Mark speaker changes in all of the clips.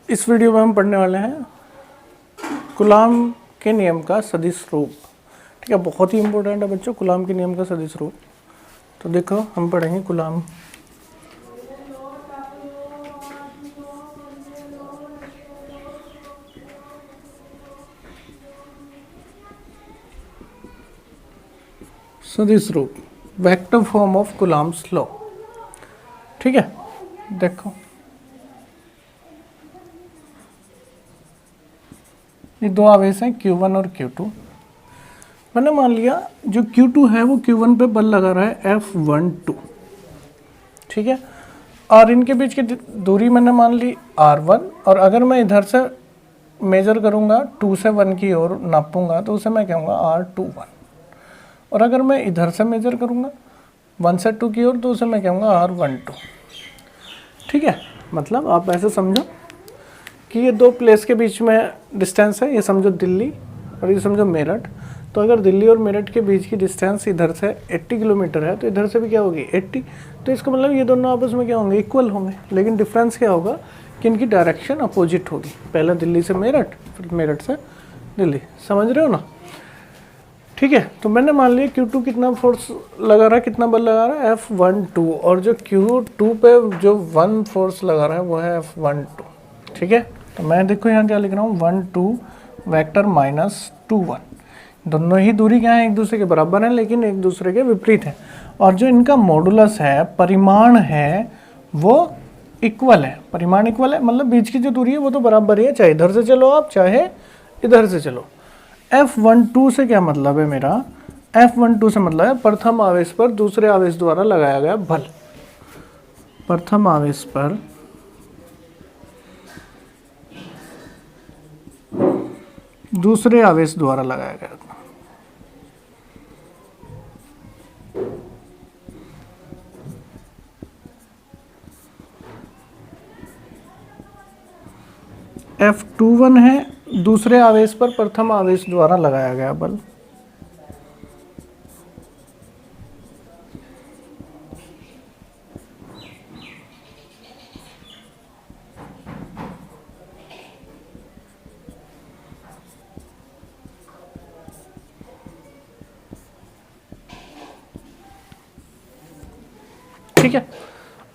Speaker 1: इस वीडियो में हम पढ़ने वाले हैं कूलॉम के नियम का सदिश रूप। ठीक है, बहुत ही इंपॉर्टेंट है बच्चों कूलॉम के नियम का सदिश रूप। तो देखो हम पढ़ेंगे कूलॉम सदिश रूप, vector form of Coulomb's law. ठीक है, देखो ये दो आवेश हैं Q1 और Q2। मैंने मान लिया जो Q2 है वो Q1 पे बल लगा रहा है F12। ठीक है, और इनके बीच की दूरी मैंने मान ली R1, और अगर मैं इधर से मेजर करूंगा 2 से 1 की ओर नापूंगा तो उसे मैं कहूँगा R21, और अगर मैं इधर से मेजर करूंगा 1 से 2 की ओर तो उसे मैं कहूँगा R12। ठीक है, मतलब आप ऐसे समझो कि ये दो प्लेस के बीच में डिस्टेंस है, ये समझो दिल्ली और ये समझो मेरठ। तो अगर दिल्ली और मेरठ के बीच की डिस्टेंस इधर से 80 किलोमीटर है तो इधर से भी क्या होगी 80। तो इसका मतलब ये दोनों आपस में क्या होंगे, इक्वल होंगे। लेकिन डिफरेंस क्या होगा कि इनकी डायरेक्शन अपोजिट होगी, पहले दिल्ली से मेरठ फिर मेरठ से दिल्ली। समझ रहे हो ना? ठीक है, तो मैंने मान लिया Q2 कितना फोर्स लगा रहा है, कितना बल लगा रहा है F12, और जो Q2 पे जो 1 फोर्स लगा रहा है वो है F12। ठीक है, तो मैं देखो यहाँ क्या लिख रहा हूँ 1 2 वेक्टर माइनस 2 1। दोनों ही दूरी क्या है, एक दूसरे के बराबर हैं लेकिन एक दूसरे के विपरीत है। और जो इनका मॉडुलस है, परिमाण है, वो इक्वल है। परिमाण इक्वल है मतलब बीच की जो दूरी है वो तो बराबर ही है, चाहे इधर से चलो आप चाहे इधर से चलो। F12 से क्या मतलब है मेरा, F12 से मतलब है प्रथम आवेश पर दूसरे आवेश द्वारा लगाया गया बल। प्रथम आवेश पर दूसरे आवेश द्वारा लगाया गया। F21 है दूसरे आवेश पर प्रथम आवेश द्वारा लगाया गया बल। ठीक है,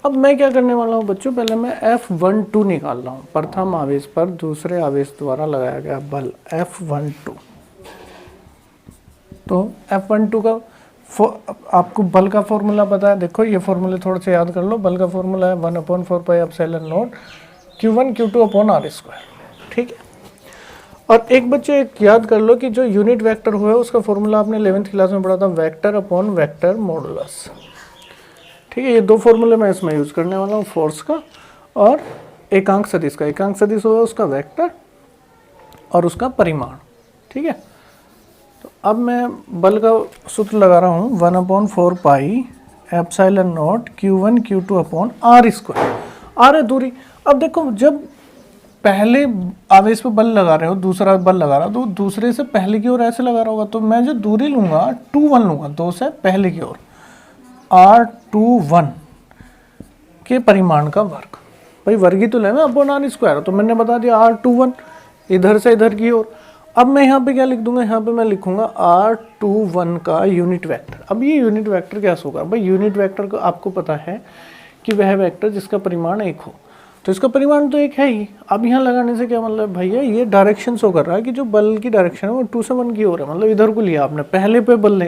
Speaker 1: अब मैं क्या करने वाला हूँ बच्चों, पहले मैं F12 निकाल रहा हूँ, प्रथम आवेश पर दूसरे आवेश द्वारा लगाया गया बल F12। तो F12 का आपको बल का फॉर्मूला पता है, देखो ये फॉर्मूले थोड़े से याद कर लो। बल का फॉर्मूला है 1/4πε0 Q1 Q2/r²। ठीक है, और एक बच्चे एक याद कर लो कि जो यूनिट वेक्टर हुआ है उसका फॉर्मूला आपने 11th क्लास में पढ़ा था, वेक्टर अपॉन वेक्टर मॉडुलस। ठीक है, ये दो फॉर्मूले मैं इसमें यूज़ करने वाला हूँ, फोर्स का और एकांक सदिश का। एकांक सदिश होगा उसका वेक्टर और उसका परिमाण। ठीक है, तो अब मैं बल का सूत्र लगा रहा हूँ 1/4πε0 Q1 Q2/r²। r है दूरी। अब देखो जब पहले आवेश पे बल लगा रहे हो, दूसरा बल लगा रहा हो तो दूसरे से पहले की ओर ऐसे लगा रहा होगा, तो मैं जो दूरी लूँगा 2 1 लूँगा, 2 से पहले की ओर, R21 के परिमाण का वर्ग। भाई वर्गीतुल्य है ना अपॉन r², तो मैंने बता दिया R21 इधर से इधर की ओर। अब मैं यहाँ पे क्या लिख दूंगा, यहाँ पे मैं लिखूंगा R21 का यूनिट वेक्टर। अब ये यूनिट वेक्टर क्या होगा भाई, यूनिट वेक्टर को आपको पता है कि वह वेक्टर जिसका परिमाण 1 हो, तो इसका परिमाण तो 1 है ही। अब यहाँ लगाने से क्या मतलब भैया, ये डायरेक्शन शो कर रहा है कि जो बल की डायरेक्शन है वो 2 से 1 की ओर है, मतलब इधर को लिया आपने, पहले पे बल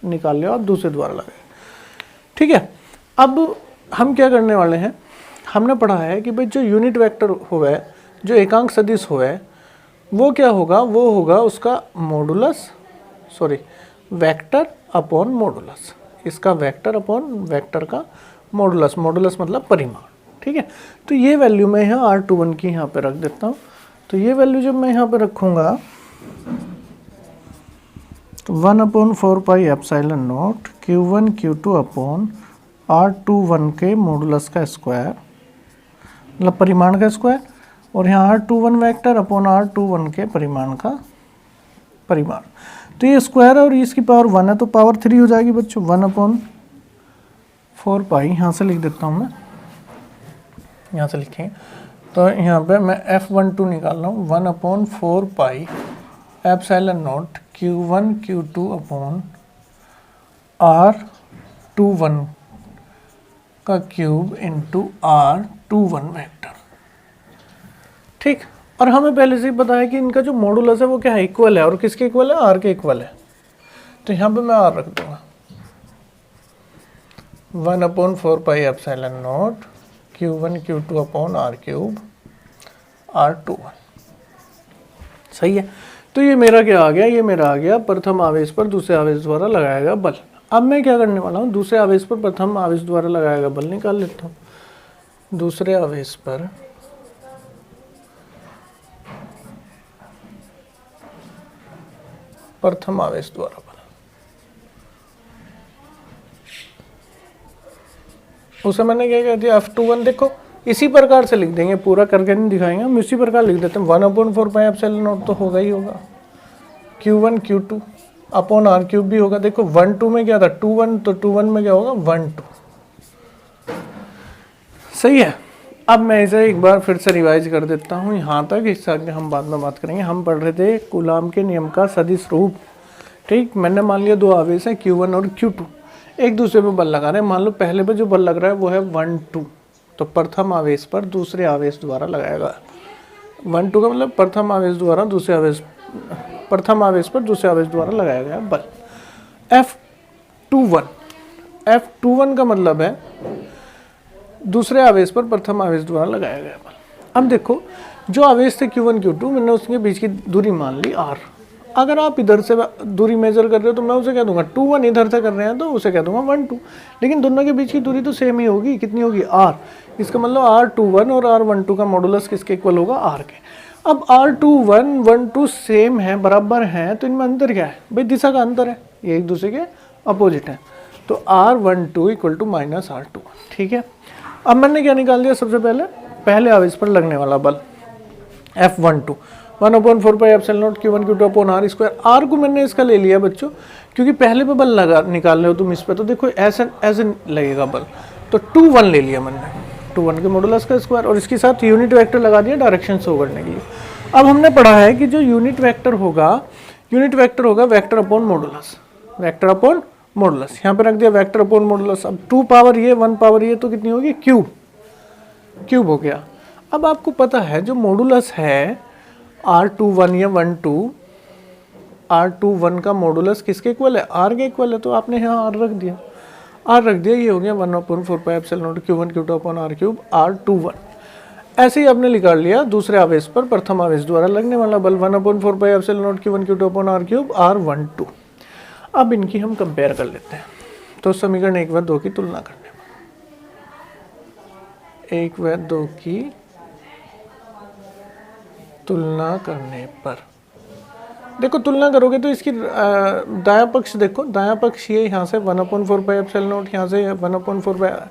Speaker 1: निकाल लिया आप दूसरे द्वारा लगाए। ठीक है, अब हम क्या करने वाले हैं, हमने पढ़ा है कि भाई जो यूनिट वेक्टर हुआ है, जो एकांक सदिश हुआ है, वो क्या होगा, वो होगा उसका modulus, sorry vector upon modulus. इसका वेक्टर अपॉन वेक्टर का मॉडुलस, मॉडुलस मतलब परिमाण। ठीक है, तो ये वैल्यू मैं यहाँ R21 की यहाँ पे रख देता हूँ। तो ये वैल्यू जब मैं यहाँ पे रखूँगा तो 1/4πε0 Q1 Q2/r21 के मॉडुलस का स्क्वायर, मतलब परिमाण का स्क्वायर, और यहाँ R21 वेक्टर अपॉन R21 के परिमाण का परिमाण। तो ये स्क्वायर और इसकी पावर 1 है तो पावर 3 हो जाएगी बच्चों। 1/4π यहाँ से लिख देता हूँ मैं, यहाँ से लिखें तो यहाँ पे मैं F12 निकाल रहा हूँ 1/4 pi epsilon not Q1 Q2 upon R21 का क्यूब इंटू R21 वेक्टर। ठीक, और हमें पहले से ही पता है कि इनका जो मॉडुलस है वो क्या है, इक्वल है, और किसके इक्वल है, R के इक्वल है। तो यहाँ पे मैं R रख दूंगा 1/4 pi epsilon not Q1 Q2 upon R cube R21। सही है। तो ये मेरा क्या आ गया, ये मेरा आ गया प्रथम आवेश पर दूसरे आवेश द्वारा लगाया गया बल। अब मैं क्या करने वाला हूँ, दूसरे आवेश पर प्रथम आवेश द्वारा लगाया गया बल निकाल लेता हूँ। दूसरे आवेश पर प्रथम आवेश द्वारा बल, उसे मैंने क्या कह दिया F21। देखो इसी प्रकार से लिख देंगे, पूरा करके नहीं दिखाएंगे, हम इसी प्रकार लिख देते हैं 1/4 पाई एप्सिलॉन नॉट तो होगा ही होगा, Q1 Q2 upon R cube भी होगा। देखो 1/2 में क्या था 2/1, तो 2/1 में क्या होगा 1/2। सही है। अब मैं इसे एक बार फिर से रिवाइज कर देता हूँ यहाँ तक, इससे आगे हम बाद में बात करेंगे। हम पढ़ रहे थे कूलाम के नियम का सदिश रूप। ठीक, मैंने मान लिया दो आवेश है Q1 और Q2, एक दूसरे पे बल लगा रहे हैं। मान लो पहले पे जो बल लग रहा है वो है 1/2, तो प्रथम आवेश पर दूसरे आवेश द्वारा लगाएगा। 1/2 का मतलब प्रथम आवेश द्वारा दूसरे आवेश, प्रथम आवेश पर दूसरे आवेश द्वारा लगाया गया बल। F21 का मतलब है दूसरे आवेश पर प्रथम आवेश द्वारा लगाया गया बल। अब देखो जो आवेश थे Q1 Q2, मैंने उसके बीच की दूरी मान ली R। अगर आप इधर से दूरी मेजर कर रहे हो तो मैं उसे कह दूंगा 2/1, इधर से कर रहे हैं तो उसे कह दूंगा 1/2, लेकिन दोनों के बीच की दूरी तो सेम ही होगी। कितनी होगी R। इसका मतलब R21 और R12 का मॉडुलस किसके इक्वल होगा, R के। अब R21 1/2 सेम है, बराबर हैं, तो इनमें अंतर क्या है भाई, दिशा का अंतर है, ये एक दूसरे के अपोजिट है। तो R12 equal to minus R21। ठीक है। अब मैंने क्या निकाल दिया, सबसे पहले आवेश पर लगने वाला बल F12 1/4 pi epsilon not Q1 Q2 upon R square. R को मैंने इसका ले लिया बच्चों, क्योंकि पहले पे बल लगा निकाल रहे हो तुम इस पे, तो देखो ऐसे ऐसे लगेगा बल, तो 2/1 ले लिया मैंने, 2/1 के मॉडुलस का स्क्वायर, और इसके साथ यूनिट वेक्टर लगा दिया डायरेक्शन शो करने के लिए। अब हमने पढ़ा है कि जो यूनिट वेक्टर होगा vector upon modulus, vector upon modulus. यहाँ पे रख दिया वेक्टर अपॉन मॉडुलस। अब 2 पावर ये 1 पावर ये, तो कितनी होगी, क्यूब हो गया। अब आपको पता है जो मॉडुलस है R21 या 1/2, R21 का मॉडुलस किसके इक्वल है, R के इक्वल है, तो आपने यहाँ R रख दिया, ये हो गया 1/4 pi epsilon not Q1 Q2 upon R cube R21। ऐसे ही आपने निकाल लिया दूसरे आवेश पर प्रथम आवेश द्वारा लगने वाला बल 1/4 pi epsilon not Q1 Q2 upon R cube R12। अब इनकी हम कंपेयर कर लेते हैं। तो समीकरण 1 व 2 की तुलना करने में, 1 व 2 की तुलना करने पर देखो, तुलना करोगे तो इसकी दायां पक्ष देखो, दायां पक्ष ये यहाँ से 1/4 पाई एप्सिलॉन नॉट, यहाँ से 1/4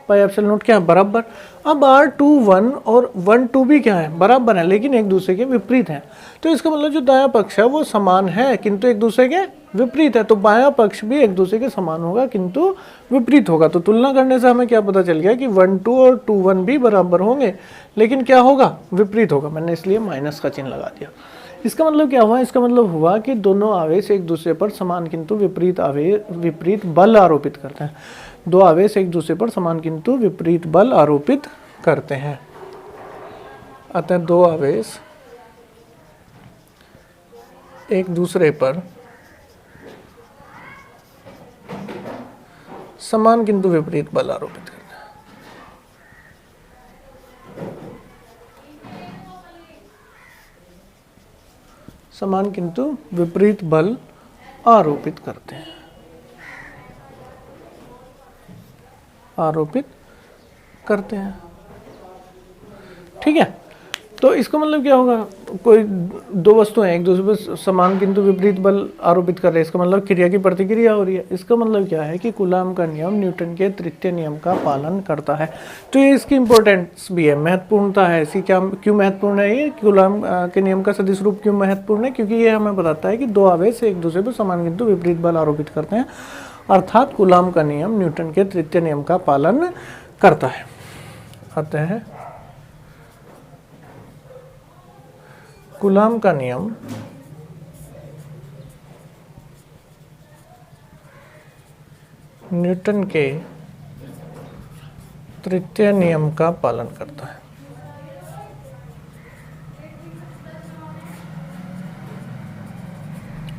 Speaker 1: पाई एप्सिलॉन नॉट क्या है, बराबर। अब R21 और 1/2 भी क्या है, बराबर है, लेकिन एक दूसरे के विपरीत हैं। तो इसका मतलब जो दायां पक्ष है वो समान है किंतु एक दूसरे के विपरीत है, तो बायां पक्ष भी एक दूसरे के समान होगा किंतु विपरीत होगा। तो तुलना करने से हमें क्या पता चल गया कि 1/2 और 2/1 भी बराबर होंगे, लेकिन क्या होगा, विपरीत होगा। मैंने इसलिए माइनस का चिन्ह लगा दिया। इसका मतलब क्या हुआ, इसका मतलब हुआ कि दोनों आवेश एक दूसरे पर समान किंतु विपरीत बल आरोपित करते हैं। दो आवेश एक दूसरे पर समान किंतु विपरीत बल आरोपित करते हैं। अतः दो आवेश एक दूसरे पर समान किंतु विपरीत बल आरोपित करते हैं। समान किंतु विपरीत बल आरोपित करते हैं, ठीक है। तो इसका मतलब क्या होगा, कोई दो वस्तुएं एक दूसरे पर समान किंतु विपरीत बल आरोपित कर रहे हैं, इसका मतलब क्रिया की प्रतिक्रिया हो रही है। इसका मतलब क्या है कि कूलाम का नियम न्यूटन के तृतीय नियम का पालन करता है। तो ये इसकी इंपॉर्टेंस भी है, महत्वपूर्णता है इसकी। क्या क्यों महत्वपूर्ण है ये, कूलाम के नियम का सदिश रूप क्यों महत्वपूर्ण है, क्योंकि ये हमें बताता है कि दो आवेश एक दूसरे पर समान किंतु विपरीत बल आरोपित करते हैं, अर्थात कूलाम का नियम न्यूटन के तृतीय नियम का पालन करता है। अतः कूलाम का नियम न्यूटन के तृतीय नियम का पालन करता है।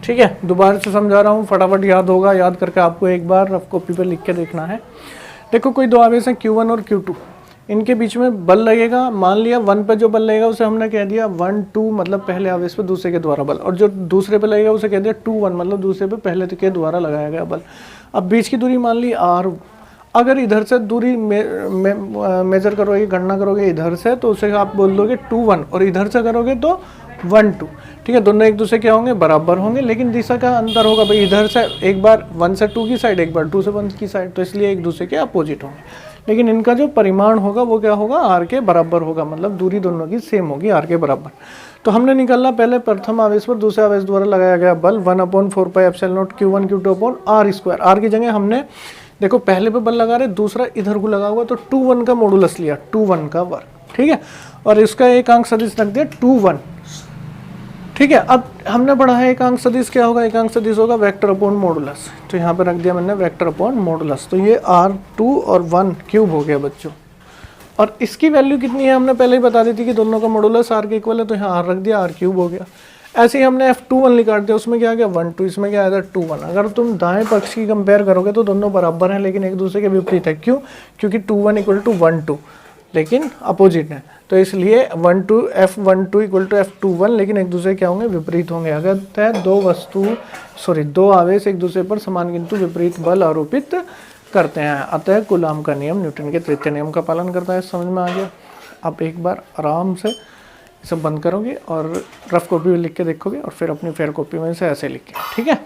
Speaker 1: ठीक है, दोबारा से समझा रहा हूँ, फटाफट याद होगा, याद करके आपको एक बार रफ कॉपी पे लिख के देखना है। देखो कोई दो आवेश हैं Q1 और Q2, इनके बीच में बल लगेगा। मान लिया 1 पे जो बल लगेगा उसे हमने कह दिया 1 2, मतलब पहले आवेश पे दूसरे के द्वारा बल, और जो दूसरे पे लगेगा उसे कह दिया 2 1, मतलब दूसरे पे पहले के द्वारा लगाया गया बल। अब बीच की दूरी मान ली r, अगर इधर से दूरी मेजर करोगे, गणना करोगे इधर से, तो उसे आप बोल दोगे 2 1, और इधर से करोगे तो 1 2। ठीक है, दोनों एक दूसरे क्या होंगे, बराबर होंगे, लेकिन दिशा का अंतर होगा भाई, इधर से एक बार 1 से 2 की साइड, एक बार 2 से 1 की साइड, तो इसलिए एक दूसरे के अपोजिट होंगे। लेकिन इनका जो परिमाण होगा वो क्या होगा, r के बराबर होगा, मतलब दूरी दोनों की सेम होगी, r के बराबर। तो हमने निकालना पहले प्रथम आवेश पर दूसरे आवेश द्वारा लगाया गया बल 1/4πε0 Q1 Q2/r²। r की जगह हमने देखो पहले पे बल लगा रहे, दूसरा इधर को लगा हुआ, तो 2 1 का मॉडुलस लिया, 2 1 का वर्ग। ठीक है, और इसका एक अंक सदिश रख दिया 2 1। ठीक है, अब हमने पढ़ा है एक अंक सदिश क्या होगा, एक अंक सदिश होगा वेक्टर अपॉन मॉडुलस, तो यहाँ पे रख दिया मैंने वेक्टर अपॉन मॉडुलस। तो ये r2 और 1 क्यूब हो गया बच्चों, और इसकी वैल्यू कितनी है हमने पहले ही बता दी थी कि दोनों का मॉडुलस r के इक्वल है, तो यहाँ r रख दिया, r क्यूब हो गया। ऐसे ही हमने F21 निकाल दिया, उसमें क्या आ गया 1 2, इसमें क्या आया था 2 1। अगर तुम दाएं पक्ष की कंपेयर करोगे तो दोनों बराबर हैं, लेकिन एक दूसरे के विपरीत है। क्यों? क्योंकि 2 1 = 1 2, लेकिन अपोजिट है, तो इसलिए F12 = F21, लेकिन एक दूसरे क्या होंगे, विपरीत होंगे। अगर दो आवेश एक दूसरे पर समान किंतु विपरीत बल आरोपित करते हैं, अतः कूलाम का नियम न्यूटन के तृतीय नियम का पालन करता है। समझ में आ गया? आप एक बार आराम से इसे बंद करोगे और रफ कॉपी में लिख के देखोगे, और फिर अपनी फेयर कॉपी में से ऐसे लिखे। ठीक है।